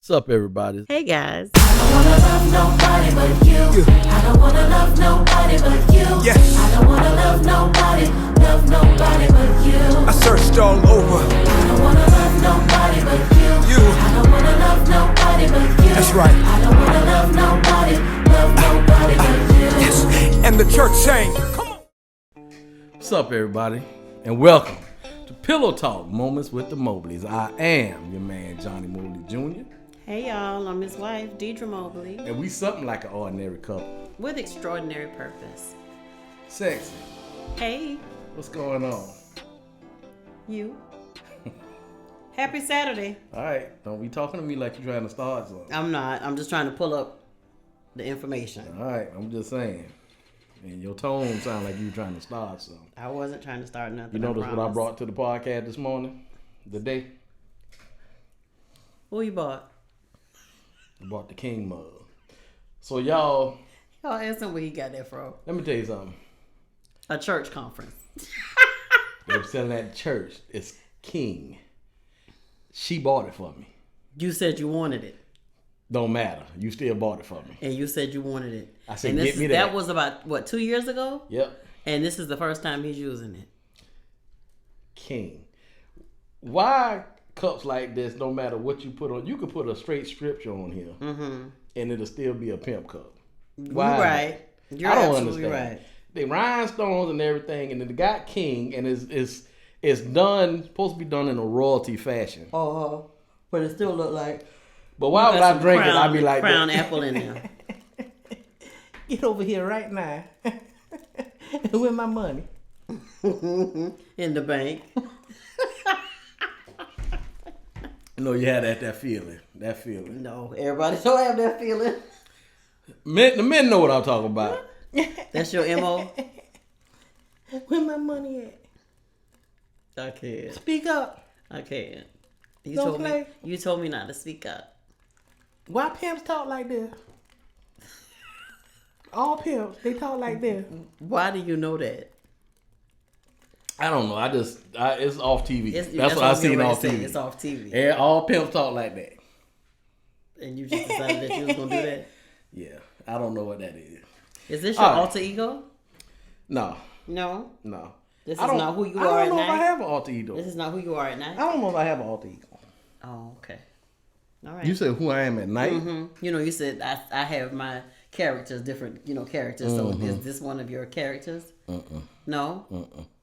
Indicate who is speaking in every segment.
Speaker 1: What's up, everybody?
Speaker 2: Hey, guys.
Speaker 3: I don't wanna love nobody but you. I don't wanna love nobody but you. I don't wanna love nobody but you.
Speaker 4: I searched all over.
Speaker 3: I don't wanna love nobody but you. I don't wanna love nobody but you.
Speaker 4: That's right.
Speaker 3: I don't wanna love nobody but you.
Speaker 4: Yes. And the church sang. Come on.
Speaker 1: What's up, everybody? And welcome to Pillow Talk Moments with the Mobleys. I am your man, Johnnie Mobley Jr.
Speaker 2: Hey, y'all. I'm his wife, Deirdra Mobley,
Speaker 1: And we something like an ordinary couple.
Speaker 2: with extraordinary purpose.
Speaker 1: Sexy.
Speaker 2: Hey,
Speaker 1: What's going on?
Speaker 2: you. Happy Saturday.
Speaker 1: All right. Don't be talking to me like you're trying to start something.
Speaker 2: I'm not. I'm just trying to pull up the information.
Speaker 1: All right. I'm just saying. And your tone sound like you trying to start something.
Speaker 2: I wasn't trying to start nothing.
Speaker 1: You notice what I
Speaker 2: promise.
Speaker 1: brought to the podcast this morning? The day?
Speaker 2: Who you bought?
Speaker 1: I brought the King mug. So y'all,
Speaker 2: Y'all ask him where he got that from.
Speaker 1: let me tell you something.
Speaker 2: A church conference.
Speaker 1: They were selling at church. It's King. She bought it for me.
Speaker 2: You said you wanted it.
Speaker 1: Don't matter. You still bought it for me.
Speaker 2: And you said you wanted it.
Speaker 1: I said,
Speaker 2: and
Speaker 1: get me that.
Speaker 2: That was about, what, 2 years ago?
Speaker 1: Yep.
Speaker 2: And this is the first time he's using it.
Speaker 1: King. Why cups like this, no matter what you put on, you could put a straight scripture on here and it'll still be a pimp cup. Why?
Speaker 2: You're right. You're
Speaker 1: I don't
Speaker 2: absolutely
Speaker 1: understand.
Speaker 2: right.
Speaker 1: They rhinestones and everything, and then it got King, and it's done, supposed to be done in a royalty fashion.
Speaker 2: But it still look like
Speaker 1: But why would I drink it? I'd be like,
Speaker 2: crown apple in there.
Speaker 5: Get over here right now. With my money.
Speaker 2: In the bank.
Speaker 1: no, you had that feeling. That feeling.
Speaker 2: No, everybody don't have that feeling.
Speaker 1: The men know what I'm talking about.
Speaker 2: That's your MO?
Speaker 5: Where my money at?
Speaker 2: I can't.
Speaker 5: Speak up.
Speaker 2: I can't. You
Speaker 5: Don't
Speaker 2: told
Speaker 5: play.
Speaker 2: me. You told me not to speak up.
Speaker 5: Why pimps talk like this? All pimps, they talk like this.
Speaker 2: Why do you know that?
Speaker 1: I don't know. It's off TV.
Speaker 2: It's-
Speaker 1: That's what I
Speaker 2: I'm
Speaker 1: seen
Speaker 2: getting ready
Speaker 1: off
Speaker 2: to say.
Speaker 1: TV.
Speaker 2: It's off TV.
Speaker 1: Yeah, all pimps talk like that.
Speaker 2: And you just decided that you was gonna do that.
Speaker 1: Yeah, I don't know what that is.
Speaker 2: Is this your
Speaker 1: All right.
Speaker 2: alter ego?
Speaker 1: No.
Speaker 2: No. This is
Speaker 1: I don't-
Speaker 2: not who you
Speaker 1: I
Speaker 2: are at
Speaker 1: don't know if I
Speaker 2: night.
Speaker 1: have an alter ego.
Speaker 2: This is not who you are at
Speaker 1: I
Speaker 2: night.
Speaker 1: don't know if I have an alter ego.
Speaker 2: Oh, okay. All right.
Speaker 1: You said who I am at night?
Speaker 2: You know, you said I have my characters, different, characters. So is this one of your characters? No.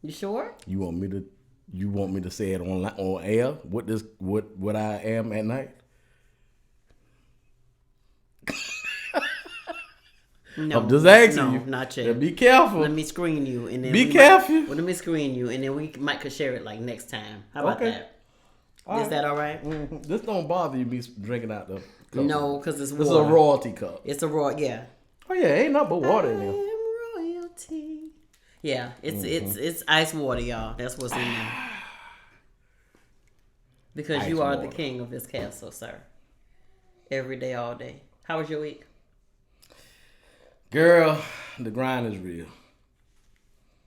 Speaker 2: You sure?
Speaker 1: You want me to say it on air? What I am at night?
Speaker 2: No.
Speaker 1: I'm just asking
Speaker 2: no,
Speaker 1: you.
Speaker 2: not
Speaker 1: Now
Speaker 2: yet.
Speaker 1: be careful.
Speaker 2: Let me screen you, and then
Speaker 1: Be
Speaker 2: we
Speaker 1: careful.
Speaker 2: Let me screen you, and then we could share it like next time. How about
Speaker 1: Okay.
Speaker 2: that?
Speaker 1: All
Speaker 2: Is
Speaker 1: right.
Speaker 2: that all right?
Speaker 1: This don't bother you me drinking out the cup.
Speaker 2: No, because it's water.
Speaker 1: This is a royalty cup.
Speaker 2: It's a raw, yeah.
Speaker 1: Oh yeah, ain't nothing but water in
Speaker 2: I
Speaker 1: there.
Speaker 2: am royalty. Yeah, it's ice water, y'all. That's what's in there. Because
Speaker 1: Ice
Speaker 2: you are the
Speaker 1: water.
Speaker 2: king of this castle, sir. Every day, all day. How was your week?
Speaker 1: Girl, the grind is real.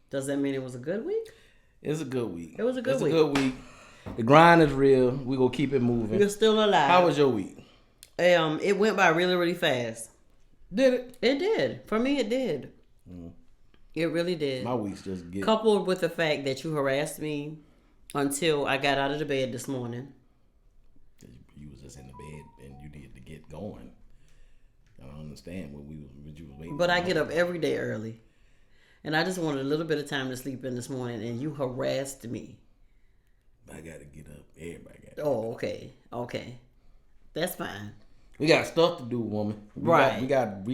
Speaker 2: Does that mean it was a good week?
Speaker 1: It's a good week.
Speaker 2: It was a good
Speaker 1: it's
Speaker 2: week.
Speaker 1: a good week. The grind is real. We gonna keep it moving.
Speaker 2: You're still alive.
Speaker 1: How was your week?
Speaker 2: It went by really, really fast.
Speaker 1: Did it?
Speaker 2: It did. For me, it did. It really did.
Speaker 1: My week's just get.
Speaker 2: Coupled with the fact that you harassed me until I got out of the bed this morning.
Speaker 1: You was just in the bed and you needed to get going. I don't understand what you was waiting.
Speaker 2: But
Speaker 1: for.
Speaker 2: I get up every day early. And I just wanted a little bit of time to sleep in this morning, and you harassed me.
Speaker 1: I gotta get up. Everybody got.
Speaker 2: Oh, okay. Okay. That's fine.
Speaker 1: We got stuff to do, woman.
Speaker 2: Right.
Speaker 1: We got.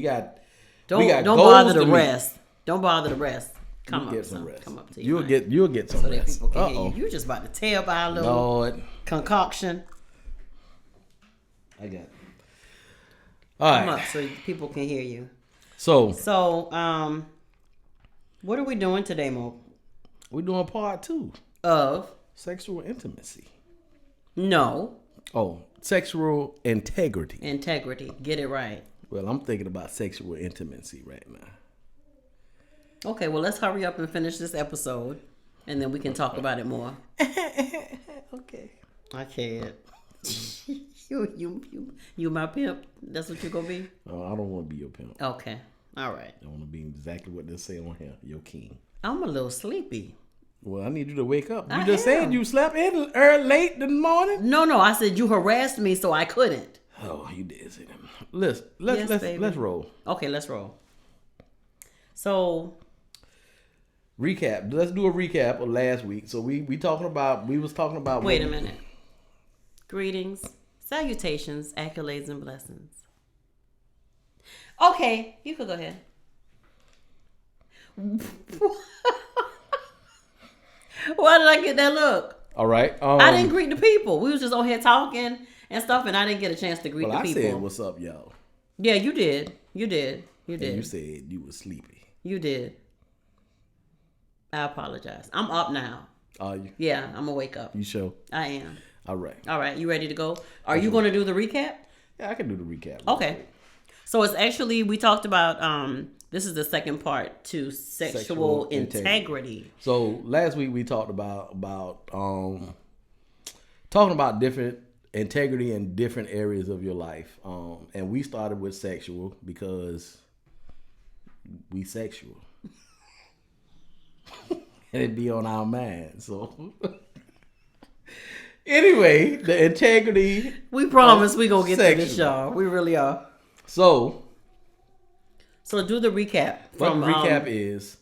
Speaker 2: Don't
Speaker 1: got
Speaker 2: don't
Speaker 1: goals
Speaker 2: bother the
Speaker 1: to meet.
Speaker 2: rest. Don't bother the rest. Come
Speaker 1: You'll
Speaker 2: up,
Speaker 1: get some
Speaker 2: son.
Speaker 1: rest.
Speaker 2: Come up to you.
Speaker 1: You'll get some
Speaker 2: so that
Speaker 1: rest.
Speaker 2: people can hear
Speaker 1: Uh-oh.
Speaker 2: you. You just about to tear up our little
Speaker 1: Lord,
Speaker 2: concoction.
Speaker 1: I got it. All
Speaker 2: Come
Speaker 1: right.
Speaker 2: up so people can hear you.
Speaker 1: So
Speaker 2: So, what are we doing today, Mo?
Speaker 1: we're doing part 2.
Speaker 2: Of
Speaker 1: Sexual intimacy.
Speaker 2: no
Speaker 1: Oh, sexual integrity.
Speaker 2: integrity. Get it right.
Speaker 1: Well, I'm thinking about sexual intimacy right now.
Speaker 2: Okay, well, let's hurry up and finish this episode, and then we can talk about it more.
Speaker 5: Okay.
Speaker 2: I can't. You my pimp. That's what you gonna be.
Speaker 1: I don't want to be your pimp.
Speaker 2: Okay. All right.
Speaker 1: I want to be exactly what they say on here. Your king.
Speaker 2: I'm a little sleepy.
Speaker 1: Well, I need you to wake up. You
Speaker 2: I
Speaker 1: just
Speaker 2: am.
Speaker 1: said you slept in early, late in the morning.
Speaker 2: No. I said you harassed me, so I couldn't.
Speaker 1: Oh, you did say that.
Speaker 2: Yes, baby.
Speaker 1: Let's roll.
Speaker 2: Okay, let's roll. So
Speaker 1: Recap. Let's do a recap of last week. So we was talking about.
Speaker 2: wait a minute. Greetings, salutations, accolades, and blessings. Okay, you could go ahead. Why did I get that look?
Speaker 1: All right.
Speaker 2: I didn't greet the people. We was just on here talking and stuff, and I didn't get a chance to greet
Speaker 1: Well,
Speaker 2: the
Speaker 1: I
Speaker 2: people.
Speaker 1: said, "What's up, y'all?"
Speaker 2: Yeah, you did. You did. You
Speaker 1: And
Speaker 2: did.
Speaker 1: you said you were sleepy.
Speaker 2: You did. I apologize. I'm up now.
Speaker 1: Are you?
Speaker 2: Yeah, I'm gonna wake up.
Speaker 1: You sure?
Speaker 2: I am.
Speaker 1: All right.
Speaker 2: All right, you ready to go? Are you going to do the recap?
Speaker 1: Yeah, I can do the recap.
Speaker 2: Okay. So it's actually, we talked about, this is the second part to sexual integrity.
Speaker 1: So last week we talked about talking about different integrity in different areas of your life. And we started with sexual because we sexual. And it be on our mind. So anyway, the integrity.
Speaker 2: We promise we going to get to this,
Speaker 1: sexual.
Speaker 2: y'all. We really are.
Speaker 1: So
Speaker 2: So do the recap.
Speaker 1: what the recap is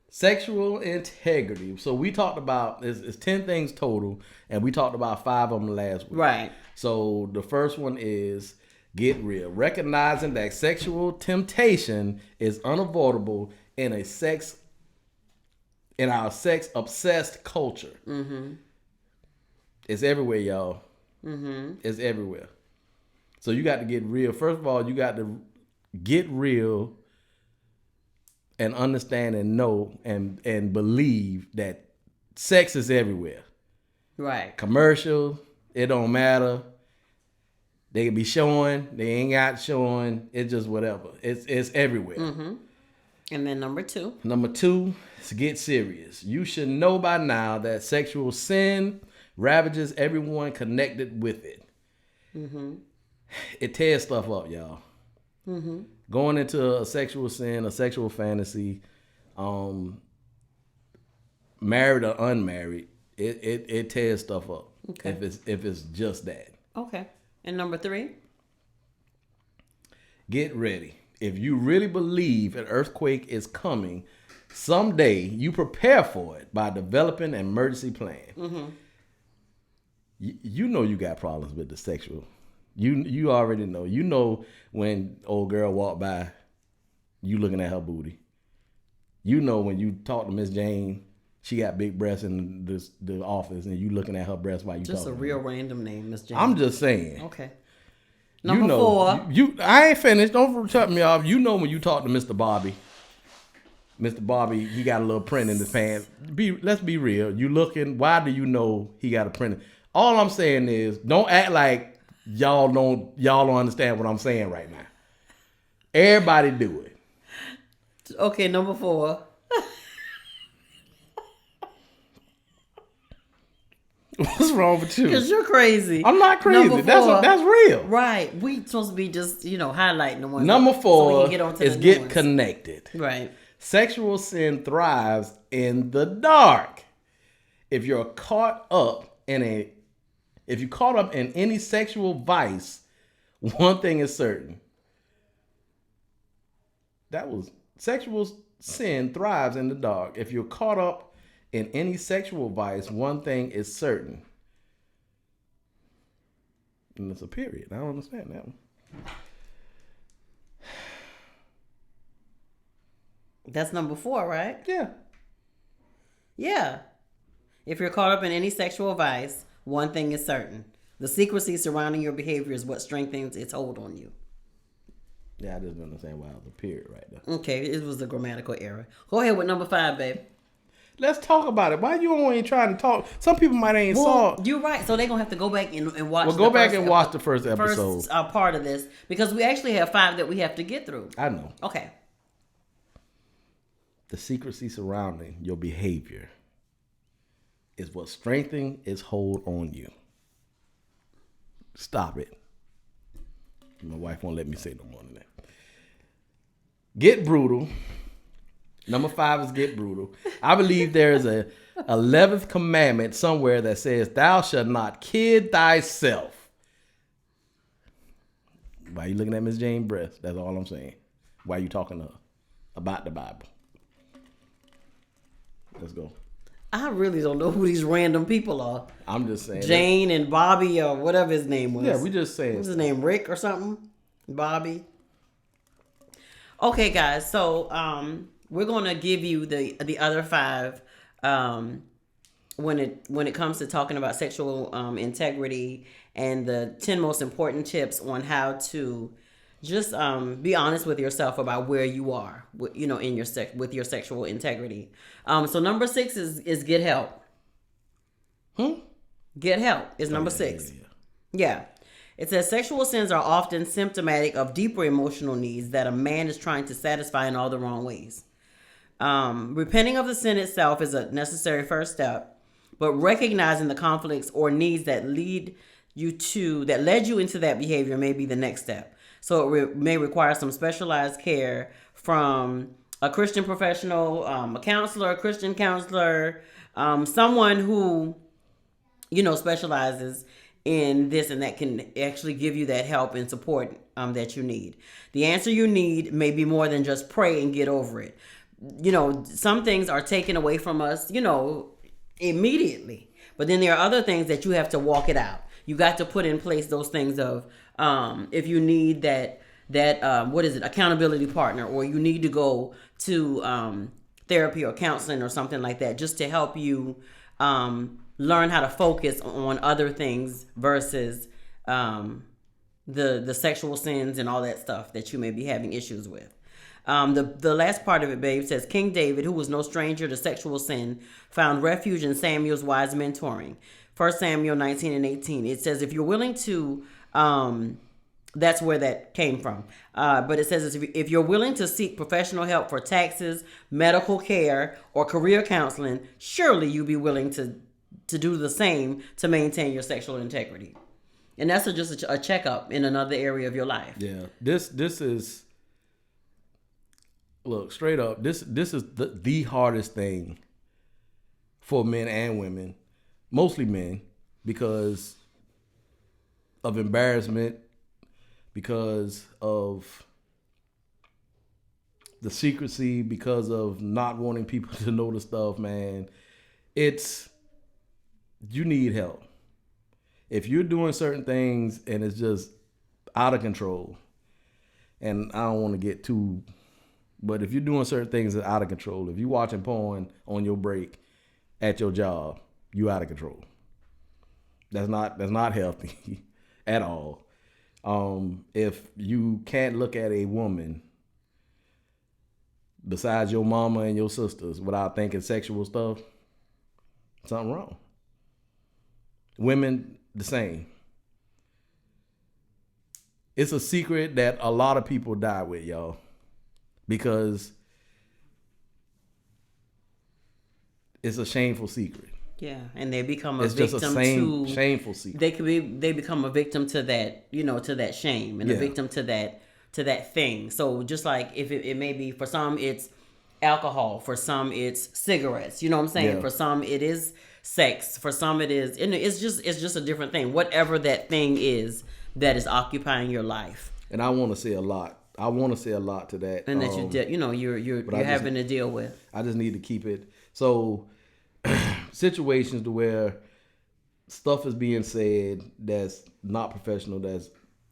Speaker 1: sexual integrity. So we talked about, it's 10 things total, and we talked about 5 of them last week.
Speaker 2: Right.
Speaker 1: So the first one is get real. Recognizing that sexual temptation is unavoidable in our sex obsessed culture. Mm-hmm. It's everywhere, y'all. Mm-hmm. It's everywhere. So you got to get real. First of all, you got to get real and understand and know and believe that sex is everywhere.
Speaker 2: Right.
Speaker 1: Commercial, it don't matter. They can be showing, they ain't got showing. It's just whatever. It's everywhere.
Speaker 2: Mm-hmm. And then number 2.
Speaker 1: Number 2 is get serious. You should know by now that sexual sin ravages everyone connected with it. Mm-hmm. It tears stuff up, y'all. Mm-hmm. Going into a sexual sin, a sexual fantasy, married or unmarried, it tears stuff up.
Speaker 2: Okay.
Speaker 1: If it's just that.
Speaker 2: Okay. And number 3?
Speaker 1: Get ready. If you really believe an earthquake is coming someday, you prepare for it by developing an emergency plan. Mm-hmm. You know you got problems with the sexual. You already know. You know when old girl walk by, you looking at her booty. You know when you talk to Miss Jane, she got big breasts in the office, and you looking at her breasts while you talking.
Speaker 2: Just a real random name, Miss Jane.
Speaker 1: I'm just saying.
Speaker 2: Okay.
Speaker 1: You
Speaker 2: Number
Speaker 1: know,
Speaker 2: 4.
Speaker 1: I ain't finished. Don't cut me off. You know when you talk to Mr. Bobby. Mr. Bobby, he got a little print in his pants. Let's be real. You looking, why do you know he got a print? All I'm saying is, don't act like y'all don't understand what I'm saying right now. Everybody do it.
Speaker 2: Okay, number 4.
Speaker 1: What's wrong with you?
Speaker 2: Because you're crazy.
Speaker 1: I'm not crazy.
Speaker 2: Number 4,
Speaker 1: That's real.
Speaker 2: Right. We supposed to be just, highlighting the ones.
Speaker 1: Number 4
Speaker 2: so we can get on to
Speaker 1: is
Speaker 2: the new
Speaker 1: get
Speaker 2: ones.
Speaker 1: connected.
Speaker 2: Right.
Speaker 1: Sexual sin thrives in the dark. If you're caught up in any sexual vice, one thing is certain. Sexual sin thrives in the dark. If you're caught up in any sexual vice, one thing is certain. And it's a period. I don't understand that one.
Speaker 2: That's number 4, right?
Speaker 1: Yeah.
Speaker 2: Yeah. If you're caught up in any sexual vice, one thing is certain. The secrecy surrounding your behavior is what strengthens its hold on you.
Speaker 1: Yeah, I just don't understand why it was a period right there.
Speaker 2: Okay, it was a grammatical error. Go ahead with number 5, babe.
Speaker 1: Let's talk about it. Why you ain't trying to talk? Some people might ain't saw.
Speaker 2: You're right. So they're going to have to go back and watch
Speaker 1: Well, go back and watch the first episode.
Speaker 2: First part of this. Because we actually have 5 that we have to get through.
Speaker 1: I know.
Speaker 2: Okay.
Speaker 1: The secrecy surrounding your behavior is what strengthens its hold on you. Stop it. My wife won't let me say no more than that. Get brutal. Number 5 is get brutal. I believe there is a 11th commandment somewhere that says, thou shalt not kid thyself. Why you looking at Miss Jane's breast? That's all I'm saying. Why you talking to her about the Bible? Let's go.
Speaker 2: I really don't know who these random people are.
Speaker 1: I'm just saying.
Speaker 2: Jane and Bobby or whatever his name was.
Speaker 1: Yeah, we just saying.
Speaker 2: What's his name? Rick or something? Bobby. Okay, guys. So we're gonna give you the other 5 when it comes to talking about sexual integrity and the 10 most important tips on how to just be honest with yourself about where you are, in your with your sexual integrity. So number 6 is get help. Get help is number 6. Yeah. It says sexual sins are often symptomatic of deeper emotional needs that a man is trying to satisfy in all the wrong ways. Repenting of the sin itself is a necessary first step, but recognizing the conflicts or needs that led you into that behavior may be the next step. So it may require some specialized care from a Christian professional, a counselor, a Christian counselor, someone who, specializes in this and that can actually give you that help and support that you need. The answer you need may be more than just pray and get over it. Some things are taken away from us, immediately. But then there are other things that you have to walk it out. You got to put in place those things of if you need that accountability partner, or you need to go to therapy or counseling or something like that, just to help you learn how to focus on other things versus the sexual sins and all that stuff that you may be having issues with. The last part of it, babe, says King David, who was no stranger to sexual sin, found refuge in Samuel's wise mentoring. 1 Samuel 19:18. It says, if you're willing to, that's where that came from. But it says, if you're willing to seek professional help for taxes, medical care, or career counseling, surely you'll be willing to do the same to maintain your sexual integrity. And that's just a checkup in another area of your life.
Speaker 1: Yeah. This is, look, straight up, this is the hardest thing for men and women, mostly men, because of embarrassment, because of the secrecy, because of not wanting people to know the stuff, man. You need help. If you're doing certain things and it's just out of control, and I don't want to get too, but if you're doing certain things that are out of control, if you're watching porn on your break at your job, you out of control. That's not healthy at all. If you can't look at a woman besides your mama and your sisters without thinking sexual stuff, something wrong. Women, the same. It's a secret that a lot of people die with, y'all, because it's a shameful secret.
Speaker 2: Yeah, and they become a
Speaker 1: It's
Speaker 2: victim
Speaker 1: just a shameful secret.
Speaker 2: They become a victim to that, to that shame, and a victim to that thing. So just like if it may be, for some it's alcohol, for some it's cigarettes, you know what I'm saying?
Speaker 1: Yeah.
Speaker 2: For some it is sex, for some it is, and it's just a different thing. Whatever that thing is that is occupying your life.
Speaker 1: And I want to say a lot. I want to say a lot to that.
Speaker 2: And that you're having to deal with.
Speaker 1: I just need to keep it. So situations to where stuff is being said that's not professional, that's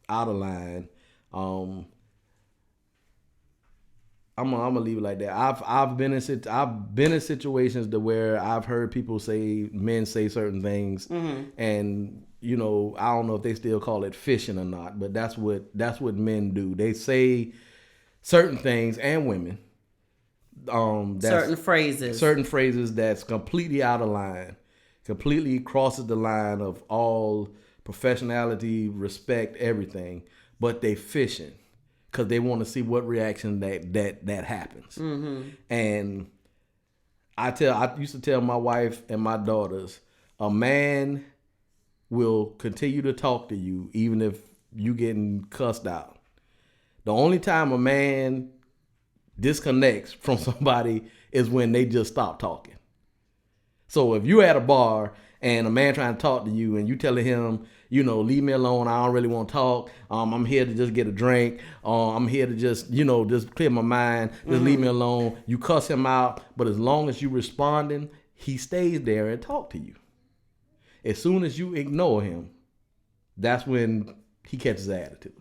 Speaker 1: out of line. I'm gonna leave it like that. I've been in situations to where I've heard men say certain things, and I don't know if they still call it fishing or not, but that's what men do. They say certain things, and women.
Speaker 2: Certain phrases
Speaker 1: that's completely out of line, completely crosses the line of all professionality, respect, everything, but they fishing because they want to see what reaction that happens. And I used to tell my wife and my daughters, a man will continue to talk to you even if you getting cussed out. The only time a man disconnects from somebody is when they just stop talking. So if you at a bar and a man trying to talk to you and you telling him, you know, leave me alone, I don't really want to talk, I'm here to just get a drink, I'm here to just, you know, just clear my mind, just leave me alone, you cuss him out, but as long as you responding, he stays there and talk to you. As soon as you ignore him, that's when he catches the attitude.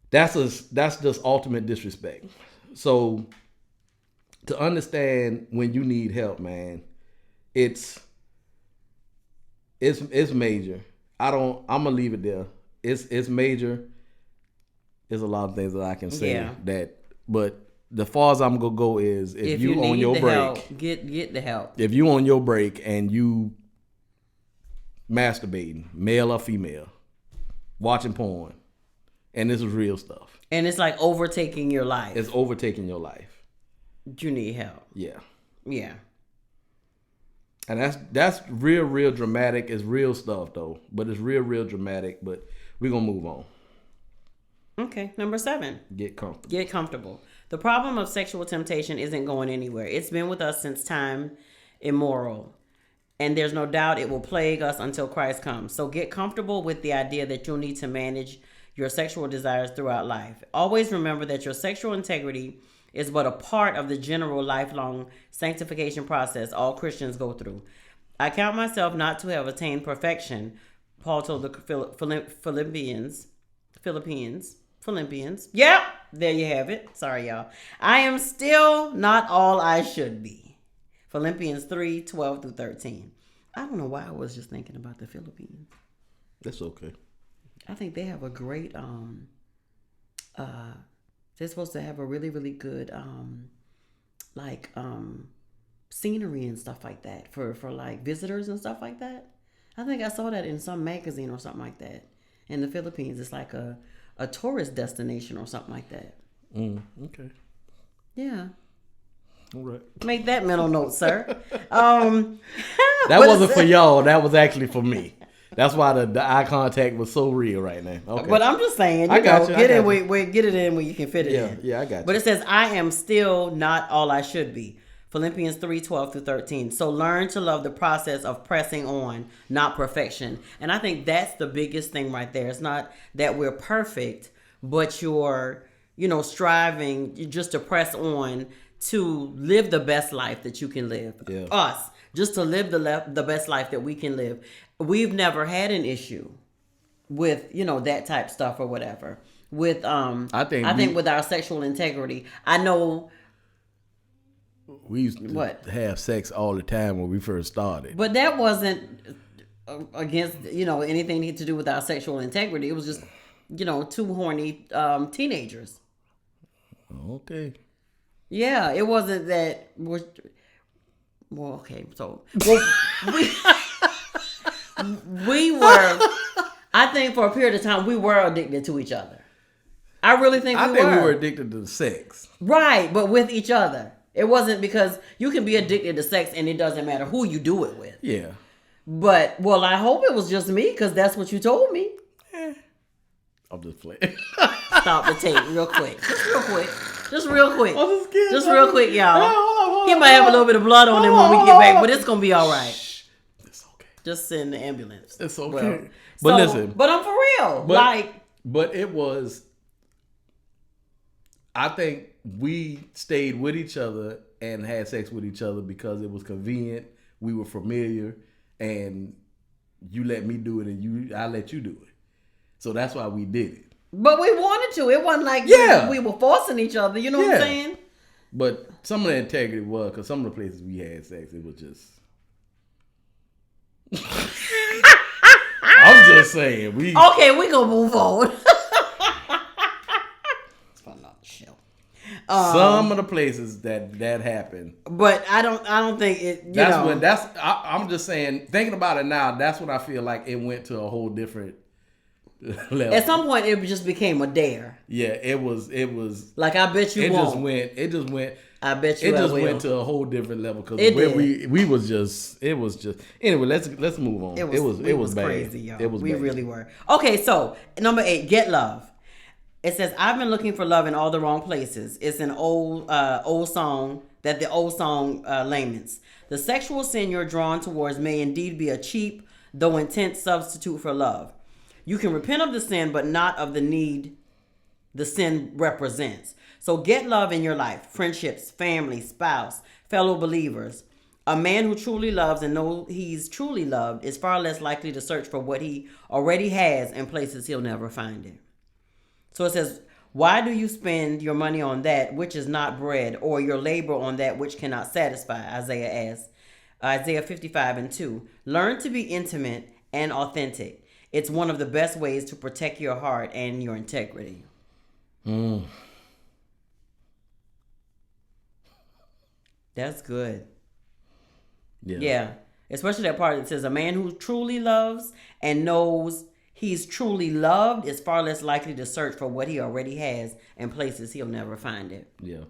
Speaker 1: That's just ultimate disrespect. So to understand when you need help, man, it's major. I'm gonna leave it there. It's major. There's a lot of things that I can say but the far as I'm gonna go is if you on your break,
Speaker 2: help, get the help.
Speaker 1: If you on your break and you masturbating, male or female, watching porn, and this is real stuff.
Speaker 2: And it's like overtaking your life.
Speaker 1: It's overtaking your life.
Speaker 2: You need help.
Speaker 1: Yeah.
Speaker 2: Yeah.
Speaker 1: And that's real dramatic. It's real stuff though. But it's real dramatic. But we're gonna move on.
Speaker 2: Okay, number 7.
Speaker 1: Get comfortable.
Speaker 2: Get comfortable. The problem of sexual temptation isn't going anywhere. It's been with us since time immemorial. And there's no doubt it will plague us until Christ comes. So get comfortable with the idea that you'll need to manage your sexual desires throughout life. Always remember that your sexual integrity is but a part of the general lifelong sanctification process all Christians go through. I count myself not to have attained perfection, Paul told the Philippians. Yeah, there you have it. Sorry, y'all. I am still not all I should be. Philippians 3:12-13. I don't know why I was just thinking about the Philippines.
Speaker 1: That's okay.
Speaker 2: I think they have a great they're supposed to have a really good scenery and stuff like that for like visitors and stuff like that. I think I saw that in some magazine or something like that. In the Philippines, it's like a tourist destination or something like that.
Speaker 1: Okay.
Speaker 2: Yeah.
Speaker 1: All right.
Speaker 2: Make that mental note, sir.
Speaker 1: That wasn't for y'all. That was actually for me. That's why the eye contact was so real right now. Okay.
Speaker 2: But I'm just saying,
Speaker 1: I got you.
Speaker 2: Get it in where you can fit it in.
Speaker 1: Yeah, I got you.
Speaker 2: But it says, I am still not all I should be. Philippians 3:12-13. So learn to love the process of pressing on, not perfection. And I think that's the biggest thing right there. It's not that we're perfect, but you're, striving just to press on to live the best life that you can live.
Speaker 1: Yeah.
Speaker 2: Us, just to live the best life that we can live. We've never had an issue with, that type stuff or whatever. With I think with our sexual integrity. I know
Speaker 1: we used to have sex all the time when we first started.
Speaker 2: But that wasn't against, anything to do with our sexual integrity. It was just, two horny teenagers.
Speaker 1: Okay.
Speaker 2: Yeah, it wasn't that. Well, okay, so we were. I think for a period of time we were addicted to each other. I really think we were
Speaker 1: addicted to sex.
Speaker 2: Right, but with each other. It wasn't because you can be addicted to sex and it doesn't matter who you do it with.
Speaker 1: Yeah.
Speaker 2: But, I hope it was just me because that's what you told me.
Speaker 1: I'm just playing.
Speaker 2: Stop the tape real quick. Just real quick.
Speaker 1: I'm just kidding.
Speaker 2: Just real quick, y'all.
Speaker 1: Hold
Speaker 2: he
Speaker 1: on.
Speaker 2: might have a little bit of blood on him when we get back, but it's going to be all right.
Speaker 1: It's okay.
Speaker 2: Just send the ambulance.
Speaker 1: It's okay.
Speaker 2: Well,
Speaker 1: but listen.
Speaker 2: But I'm for real.
Speaker 1: But it was, I think we stayed with each other and had sex with each other because it was convenient. We were familiar, and you let me do it, and I let you do it. So that's why we did it.
Speaker 2: But we wanted to. It wasn't like we were forcing each other. You know what I'm saying?
Speaker 1: But some of the integrity was, because some of the places we had sex, it was just... I'm just saying.
Speaker 2: Okay, we gonna move on. It's for another show.
Speaker 1: Some of the places that happened.
Speaker 2: But I don't think it,
Speaker 1: I'm just saying, thinking about it now, that's when I feel like it went to a whole different level.
Speaker 2: At some point, it just became a dare.
Speaker 1: Yeah, it was.
Speaker 2: Like, I bet you
Speaker 1: It
Speaker 2: won't.
Speaker 1: just went.
Speaker 2: I bet you
Speaker 1: It
Speaker 2: I
Speaker 1: just
Speaker 2: will.
Speaker 1: went to a whole different level because
Speaker 2: It
Speaker 1: where
Speaker 2: did.
Speaker 1: we was just. It was just. Anyway, let's move on. It was bad.
Speaker 2: crazy, y'all.
Speaker 1: It was.
Speaker 2: We
Speaker 1: bad.
Speaker 2: really were. Okay, so number 8, get love. It says, I've been looking for love in all the wrong places. It's an old song that the old song laments. The sexual sin you're drawn towards may indeed be a cheap, though intense substitute for love. You can repent of the sin, but not of the need the sin represents. So get love in your life, friendships, family, spouse, fellow believers. A man who truly loves and knows he's truly loved is far less likely to search for what he already has in places he'll never find it. So it says, why do you spend your money on that which is not bread, or your labor on that which cannot satisfy? Isaiah asks. Isaiah 55:2. Learn to be intimate and authentic. It's one of the best ways to protect your heart and your integrity. That's good. Yeah. Especially that part that says, a man who truly loves and knows he's truly loved is far less likely to search for what he already has in places he'll never find it.
Speaker 1: Yeah.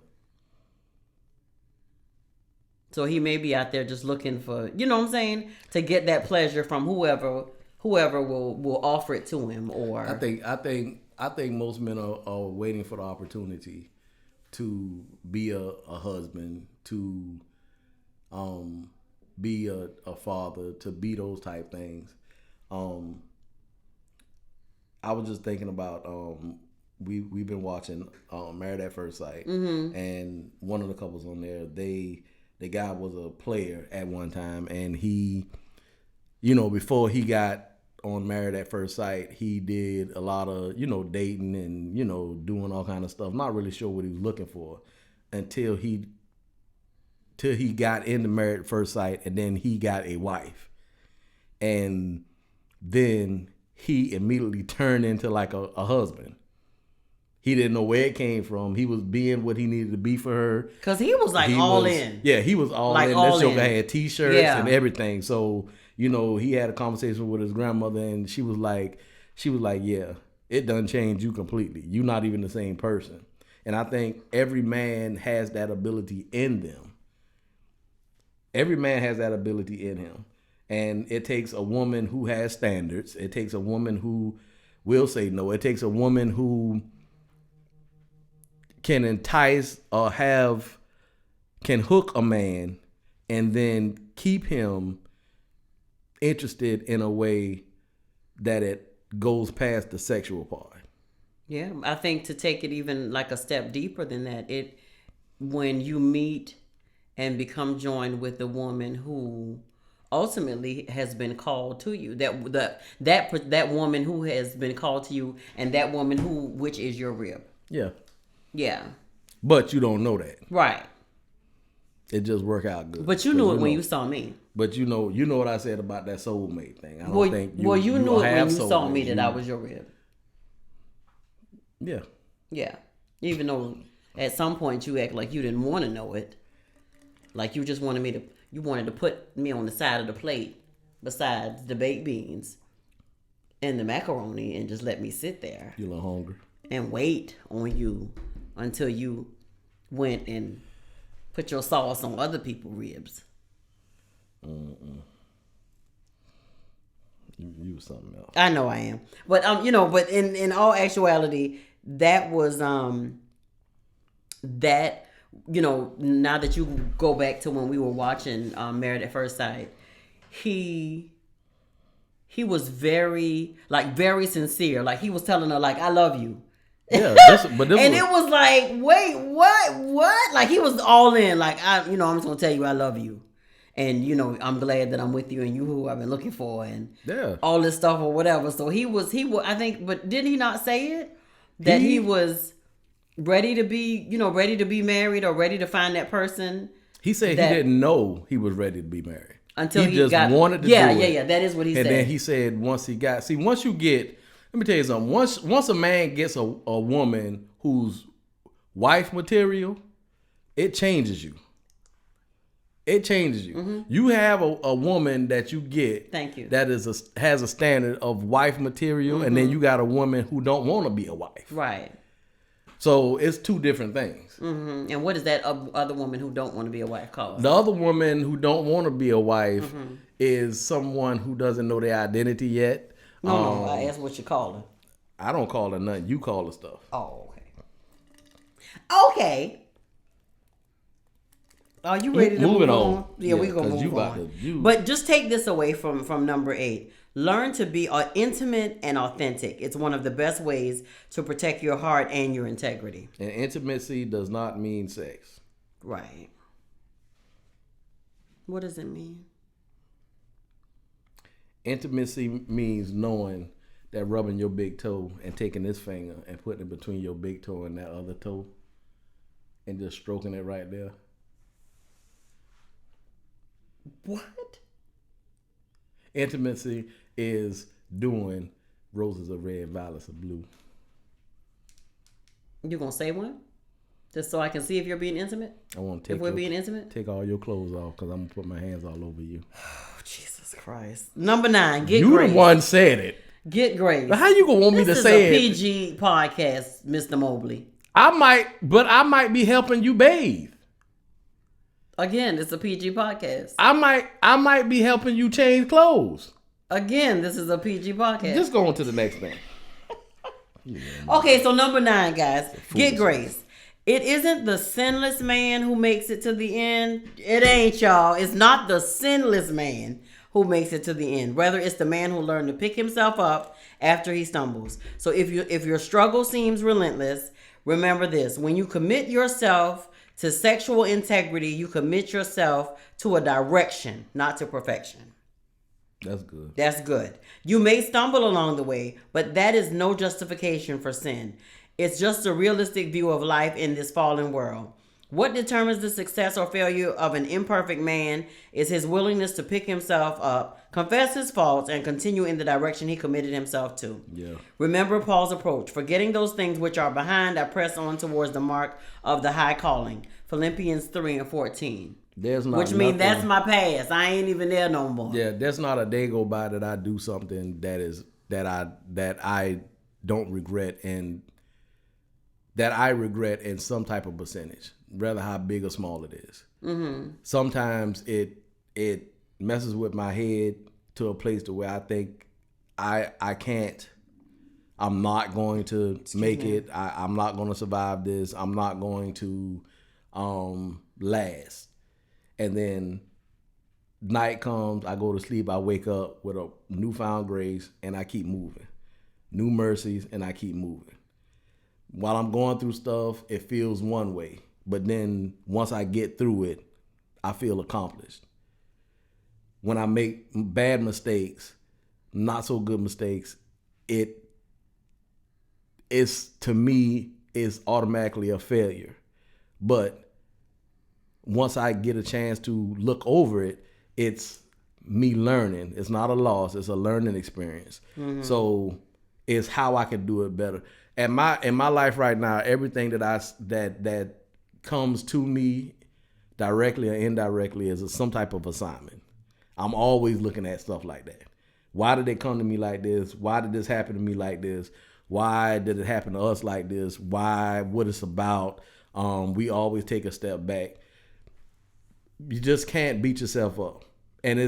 Speaker 2: So he may be out there just looking for, you know what I'm saying, to get that pleasure from whoever will offer it to him. Or
Speaker 1: I think most men are waiting for the opportunity to be a husband, to be a father, to be those type things. I was just thinking about we've been watching Married at First Sight, and one of the couples on there, the guy was a player at one time, and he, before he got on Married at First Sight, he did a lot of, dating and, doing all kind of stuff. Not really sure what he was looking for until he got into Married at First Sight, and then he got a wife. And then he immediately turned into like a husband. He didn't know where it came from. He was being what he needed to be for her.
Speaker 2: Because he was like all in.
Speaker 1: Yeah, he was all
Speaker 2: Like
Speaker 1: in.
Speaker 2: all
Speaker 1: That show
Speaker 2: in.
Speaker 1: had t-shirts
Speaker 2: Yeah.
Speaker 1: and everything. So, he had a conversation with his grandmother, and she was like, yeah, it done changed you completely. You're not even the same person. And I think every man has that ability in them. Every man has that ability in him. And it takes a woman who has standards. It takes a woman who will say no. It takes a woman who can entice or can hook a man and then keep him interested in a way that it goes past the sexual part.
Speaker 2: Yeah, I think to take it even like a step deeper than that, when you meet and become joined with a woman who ultimately has been called to you, that woman who has been called to you, and that woman which is your rib.
Speaker 1: Yeah.
Speaker 2: Yeah.
Speaker 1: But you don't know that.
Speaker 2: Right.
Speaker 1: It just work out good.
Speaker 2: But you knew it when you saw me.
Speaker 1: But you know what I said about that soulmate thing. I don't
Speaker 2: Well,
Speaker 1: think
Speaker 2: you knew it when you saw
Speaker 1: soulmates.
Speaker 2: me that I was your rib.
Speaker 1: Yeah.
Speaker 2: Yeah. Even though at some point you act like you didn't want to know it. Like you just wanted to put me on the side of the plate besides the baked beans and the macaroni and just let me sit there.
Speaker 1: You a little hungry.
Speaker 2: And wait on you until you went and put your sauce on other people's ribs.
Speaker 1: You was something else.
Speaker 2: I know I am. But but in all actuality, that was that, now that you go back to when we were watching Married at First Sight, he was very sincere. Like he was telling her like, I love you.
Speaker 1: Yeah,
Speaker 2: And it was like, wait, what? Like he was all in. Like I'm just gonna tell you I love you, and I'm glad that I'm with you, and you who I've been looking for, and all this stuff or whatever. So he was. I think, but did he not say it that he was ready to be married or ready to find that person?
Speaker 1: He said he didn't know he was ready to be married
Speaker 2: until he
Speaker 1: just
Speaker 2: got,
Speaker 1: wanted to do it.
Speaker 2: Yeah. That is what he said.
Speaker 1: And then he said once you get. Let me tell you something. Once a man gets a woman who's wife material, it changes you. It changes you. You have a woman that you get.
Speaker 2: Thank you.
Speaker 1: That has a standard of wife material, and then you got a woman who don't want to be a wife.
Speaker 2: Right.
Speaker 1: So it's two different things.
Speaker 2: And what is that other woman who don't want to be a wife called?
Speaker 1: The other woman who don't want to be a wife is someone who doesn't know their identity yet.
Speaker 2: No, I asked what you call her.
Speaker 1: I don't call her nothing. You call her stuff.
Speaker 2: Oh, okay. Okay. Are you ready to
Speaker 1: Moving
Speaker 2: move
Speaker 1: on?
Speaker 2: Yeah, we're going
Speaker 1: 'cause
Speaker 2: to
Speaker 1: you
Speaker 2: move
Speaker 1: about
Speaker 2: on.
Speaker 1: to-
Speaker 2: But just take this away from number 8. Learn to be intimate and authentic. It's one of the best ways to protect your heart and your integrity.
Speaker 1: And intimacy does not mean sex.
Speaker 2: Right. What does it mean?
Speaker 1: Intimacy means knowing that rubbing your big toe and taking this finger and putting it between your big toe and that other toe and just stroking it right there.
Speaker 2: What?
Speaker 1: Intimacy is doing roses are red, violets are blue.
Speaker 2: You gonna say one? Just so I can see if you're being intimate?
Speaker 1: I want to
Speaker 2: If we're being intimate?
Speaker 1: take all your clothes off because I'm going to put my hands all over you.
Speaker 2: Oh, Jesus Christ. Number 9, get
Speaker 1: You
Speaker 2: grace.
Speaker 1: the one said it.
Speaker 2: Get grace.
Speaker 1: But how you going to want me
Speaker 2: This
Speaker 1: to
Speaker 2: is
Speaker 1: say
Speaker 2: a
Speaker 1: it?
Speaker 2: PG podcast, Mr. Mobley.
Speaker 1: I might be helping you bathe.
Speaker 2: Again, it's a PG podcast.
Speaker 1: I might be helping you change clothes.
Speaker 2: Again, this is a PG podcast.
Speaker 1: Just go on to the next thing.
Speaker 2: Okay, so number 9, guys. Get grace. It isn't the sinless man who makes it to the end. It ain't, y'all. It's not the sinless man who makes it to the end. Rather, it's the man who learned to pick himself up after he stumbles. So if your struggle seems relentless, remember this. When you commit yourself to sexual integrity, you commit yourself to a direction, not to perfection.
Speaker 1: That's good.
Speaker 2: That's good. You may stumble along the way, but that is no justification for sin. It's just a realistic view of life in this fallen world. What determines the success or failure of an imperfect man is his willingness to pick himself up, confess his faults, and continue in the direction he committed himself to.
Speaker 1: Yeah.
Speaker 2: Remember Paul's approach. Forgetting those things which are behind, I press on towards the mark of the high calling. Philippians 3:14.
Speaker 1: There's not
Speaker 2: Which means
Speaker 1: nothing-
Speaker 2: that's my past. I ain't even there no more.
Speaker 1: Yeah, there's not a day go by that I do something that I don't regret and that I regret in some type of percentage, rather how big or small it is. Mm-hmm. Sometimes it messes with my head to a place to where I think I can't. I'm not going to make it. I'm not going to survive this. I'm not going to last. And then night comes, I go to sleep, I wake up with a newfound grace, and I keep moving. New mercies, and I keep moving. While I'm going through stuff, it feels one way. But then once I get through it, I feel accomplished. When I make bad mistakes, not so good mistakes, it is, to me, is automatically a failure. But once I get a chance to look over it, it's me learning. It's not a loss. It's a learning experience. Mm-hmm. So it's how I can do it better. In my life right now, everything that comes to me directly or indirectly is some type of assignment. I'm always looking at stuff like that. Why did they come to me like this? Why did this happen to me like this? Why did it happen to us like this? Why? What it's about? We always take a step back. You just can't beat yourself up. And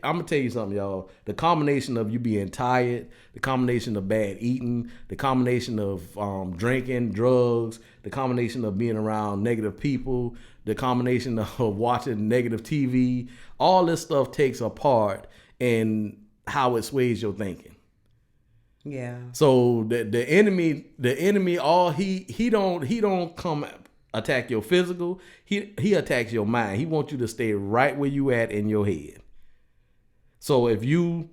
Speaker 1: I'm gonna tell you something, y'all. The combination of you being tired, the combination of bad eating, the combination of drinking, drugs, the combination of being around negative people, the combination of watching negative TV, all this stuff takes a part in how it sways your thinking.
Speaker 2: Yeah.
Speaker 1: So the enemy, all he don't come attack your physical. He attacks your mind. He wants you to stay right where you at in your head. So if you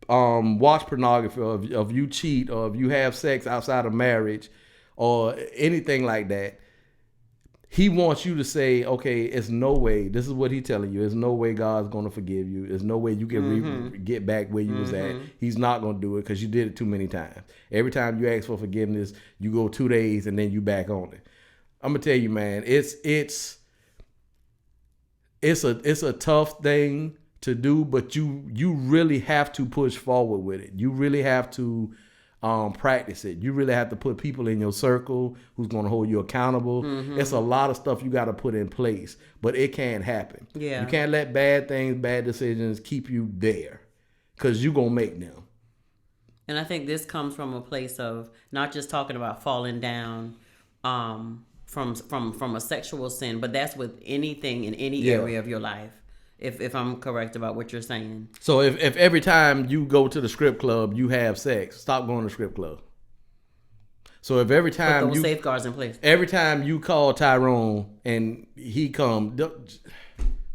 Speaker 1: watch pornography, or if you cheat, or if you have sex outside of marriage, or anything like that, he wants you to say, okay, it's no way. This is what he's telling you. There's no way God's going to forgive you. There's no way you can get back where you was at. He's not going to do it because you did it too many times. Every time you ask for forgiveness, you go 2 days and then you back on it. I'm gonna tell you, man, it's a tough thing to do, but you really have to push forward with it. You really have to practice it. You really have to put people in your circle who's going to hold you accountable. It's a lot of stuff you got to put in place, but it can't happen.
Speaker 2: Yeah.
Speaker 1: You can't let bad things, bad decisions keep you there, because you're going to make them.
Speaker 2: And I think this comes from a place of not just talking about falling down from a sexual sin, but that's with anything in any area of your life. If I'm correct about what you're saying.
Speaker 1: So if every time you go to the strip club you have sex, stop going to the strip club. So if every time
Speaker 2: put those safeguards in place.
Speaker 1: Every time you call Tyrone and he come,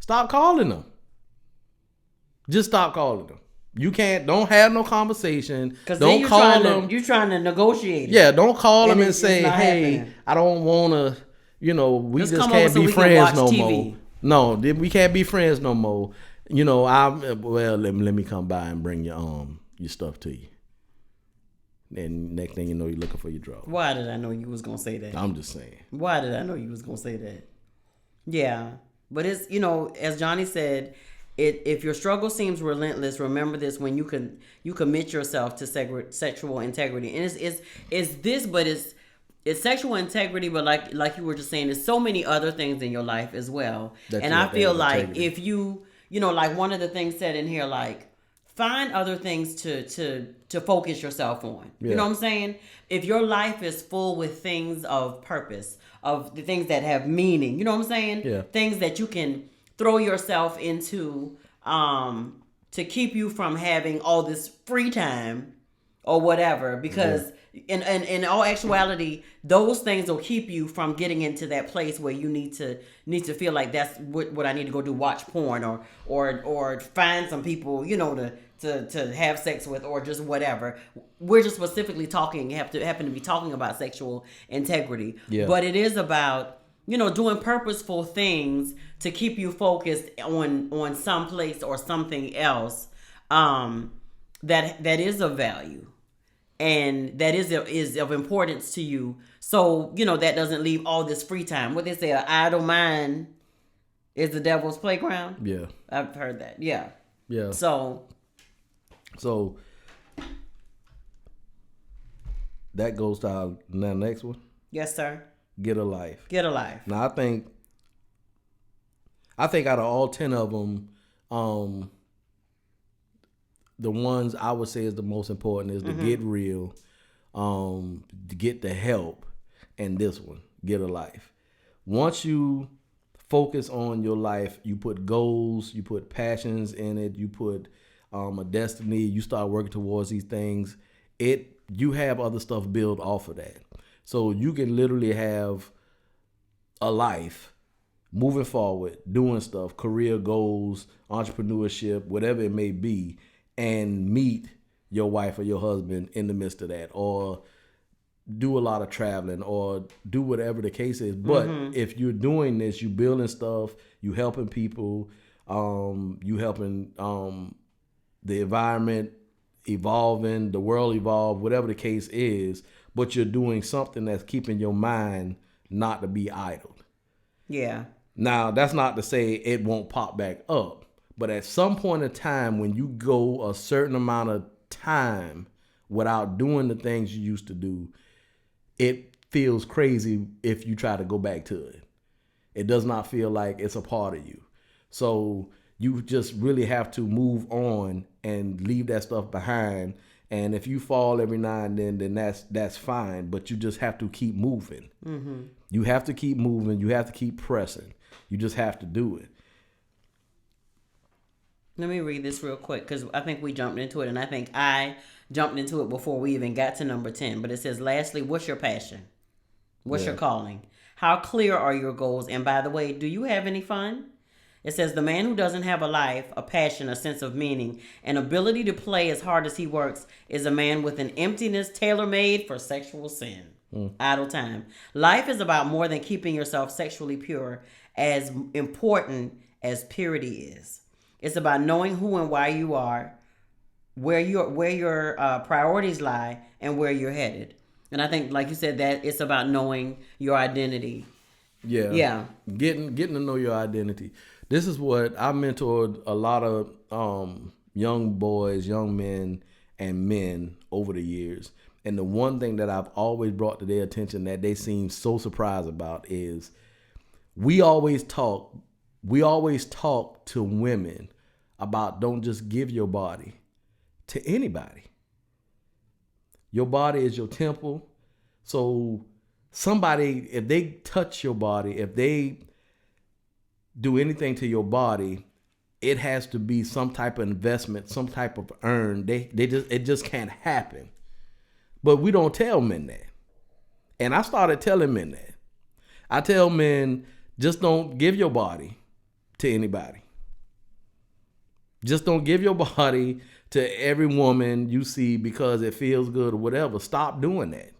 Speaker 1: stop calling him. Just stop calling him. You don't have no conversation. Don't call him.
Speaker 2: You're trying to negotiate.
Speaker 1: Yeah, don't call him and
Speaker 2: it's
Speaker 1: say, "Hey,
Speaker 2: happening.
Speaker 1: I don't want to." We
Speaker 2: Just
Speaker 1: just
Speaker 2: come
Speaker 1: can't
Speaker 2: over so
Speaker 1: be
Speaker 2: we can
Speaker 1: friends
Speaker 2: watch
Speaker 1: no
Speaker 2: TV.
Speaker 1: more. No, we can't be friends no more. Let me come by and bring your stuff to you. Then next thing you know, you're looking for your drawers.
Speaker 2: Why did I know you was gonna say that?
Speaker 1: I'm just saying.
Speaker 2: Why did I know you was gonna say that? Yeah, but it's as Johnny said, if your struggle seems relentless, remember this: when you commit yourself to sexual integrity, and it's sexual integrity, but like you were just saying, there's so many other things in your life as well. And I feel like integrity. If you like one of the things said in here, like find other things to focus yourself on. Yeah. You know what I'm saying? If your life is full with things of purpose, of the things that have meaning, you know what I'm saying?
Speaker 1: Yeah. Things
Speaker 2: that you can throw yourself into to keep you from having all this free time or whatever, because in all actuality, those things will keep you from getting into that place where you need to feel like that's what I need to go do, watch porn or find some people, to have sex with, or just whatever. We're just specifically happen to be talking about sexual integrity.
Speaker 1: Yeah.
Speaker 2: But it is about, doing purposeful things to keep you focused on some place or something else that is of value. And that is of importance to you. So, that doesn't leave all this free time. What they say, an idle mind is the devil's playground.
Speaker 1: Yeah.
Speaker 2: I've heard that. Yeah.
Speaker 1: Yeah.
Speaker 2: So
Speaker 1: that goes to our next one.
Speaker 2: Yes, sir.
Speaker 1: Get a life.
Speaker 2: Get a life.
Speaker 1: Now, I think out of all 10 of them, the ones I would say is the most important is to get real, to get the help, and this one, get a life. Once you focus on your life, you put goals, you put passions in it, you put a destiny, you start working towards these things, you have other stuff built off of that. So you can literally have a life moving forward, doing stuff, career goals, entrepreneurship, whatever it may be, and meet your wife or your husband in the midst of that, or do a lot of traveling, or do whatever the case is. But if you're doing this, you building stuff, you helping people, you helping the environment evolving, the world evolve, whatever the case is, but you're doing something that's keeping your mind not to be idle.
Speaker 2: Yeah.
Speaker 1: Now, that's not to say it won't pop back up. But at some point in time, when you go a certain amount of time without doing the things you used to do, it feels crazy if you try to go back to it. It does not feel like it's a part of you. So you just really have to move on and leave that stuff behind. And if you fall every now and then that's fine. But you just have to keep moving. Mm-hmm. You have to keep moving. You have to keep pressing. You just have to do it.
Speaker 2: Let me read this real quick, because I think we jumped into it, and I think I jumped into it before we even got to number 10. But it says, lastly, what's your passion? What's your calling? How clear are your goals? And by the way, do you have any fun? It says, the man who doesn't have a life, a passion, a sense of meaning, an ability to play as hard as he works is a man with an emptiness tailor-made for sexual sin. Idle time. Life is about more than keeping yourself sexually pure, as important as purity is. It's about knowing who and why you are, where your priorities lie, and where you're headed. And I think, like you said, that it's about knowing your identity Yeah.
Speaker 1: Getting to know your identity. This is what I mentored a lot of young boys, young men, and men over the years. And the one thing that I've always brought to their attention that they seem so surprised about is we always talk to women about don't just give your body to anybody. Your body is your temple. So somebody, if they touch your body, if they do anything to your body, it has to be some type of investment, some type of earn. It just can't happen. But we don't tell men that. And I started telling men that. I tell men, just don't give your body to anybody. Just don't give your body to every woman you see because it feels good or whatever. Stop doing that.